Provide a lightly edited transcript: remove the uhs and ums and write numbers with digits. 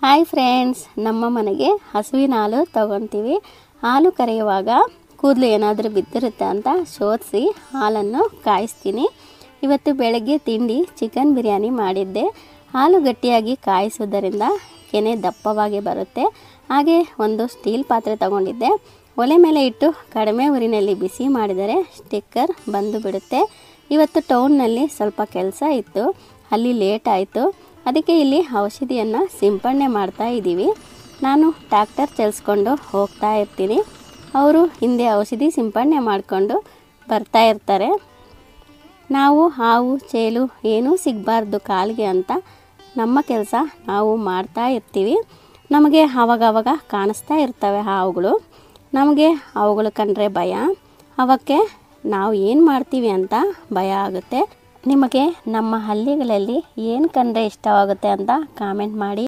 Hi friends, ನಮ್ಮ ಮನೆಗೆ ಹಸುವಿನ ಹಾಲು ತಗೊತೀವಿ. ಹಾಲು ಕರೆಯುವಾಗ ಕೂದಲು ಏನಾದರೂ ಬಿದ್ದಿರುತ್ತೆ ಅಂತ ಶೋಧಿಸಿ ಹಾಲನ್ನು ಕಾಯಿಸ್ತೀನಿ. ಇವತ್ತು ಬೆಳಗ್ಗೆ ತಿಂಡಿ ಚಿಕನ್ ಬಿರಿಯಾನಿ ಮಾಡಿದ್ದೆ. ಹಾಲು ಗಟ್ಟಿಯಾಗಿ ಕಾಯಿಸುವುದರಿಂದ ಕೆನೆ ದಪ್ಪವಾಗಿ ಬರುತ್ತೆ. ಹಾಗೆ ಒಂದು ಸ್ಟೀಲ್ ಪಾತ್ರೆ ತಗೊಂಡಿದ್ದೆ. ಒಲೆ ಮೇಲೆ ಇಟ್ಟು ಕಡಿಮೆ ಉರಿನಲ್ಲಿ ಬಿಸಿ ಮಾಡಿದರೆ ಸ್ಟಿಕ್ಕರ್ ಬಂದು ಬಿಡುತ್ತೆ. ಇವತ್ತು ಟೌನ್ನಲ್ಲಿ ಸ್ವಲ್ಪ ಕೆಲಸ ಇತ್ತು, ಅಲ್ಲಿ ಲೇಟ್ ಆಯಿತು. ಅದಕ್ಕೆ ಇಲ್ಲಿ ಔಷಧಿಯನ್ನು ಸಿಂಪಡಣೆ ಮಾಡ್ತಾ ಇದ್ದೀವಿ. ನಾನು ಟ್ರ್ಯಾಕ್ಟರ್ ಚಲಿಸ್ಕೊಂಡು ಹೋಗ್ತಾ ಇರ್ತೀನಿ. ಅವರು ಹಿಂದೆ ಔಷಧಿ ಸಿಂಪಡಣೆ ಮಾಡಿಕೊಂಡು ಬರ್ತಾ ಇರ್ತಾರೆ. ನಾವು ಹಾವು ಚೇಳು ಏನೂ ಸಿಗಬಾರ್ದು ಕಾಲಿಗೆ ಅಂತ ನಮ್ಮ ಕೆಲಸ ನಾವು ಮಾಡ್ತಾ ಇರ್ತೀವಿ. ನಮಗೆ ಆವಾಗವಾಗ ಕಾಣಿಸ್ತಾ ಇರ್ತವೆ ಹಾವುಗಳು. ನಮಗೆ ಅವುಗಳು ಕಂಡ್ರೆ ಭಯ. ಅವಕ್ಕೆ ನಾವು ಏನು ಮಾಡ್ತೀವಿ ಅಂತ ಭಯ ಆಗುತ್ತೆ. ನಿಮಗೆ ನಮ್ಮ ಹಳ್ಳಿಗಳಲ್ಲಿ ಏನು ಕಂಡ್ರೆ ಇಷ್ಟವಾಗುತ್ತೆ ಅಂತ ಕಾಮೆಂಟ್ ಮಾಡಿ.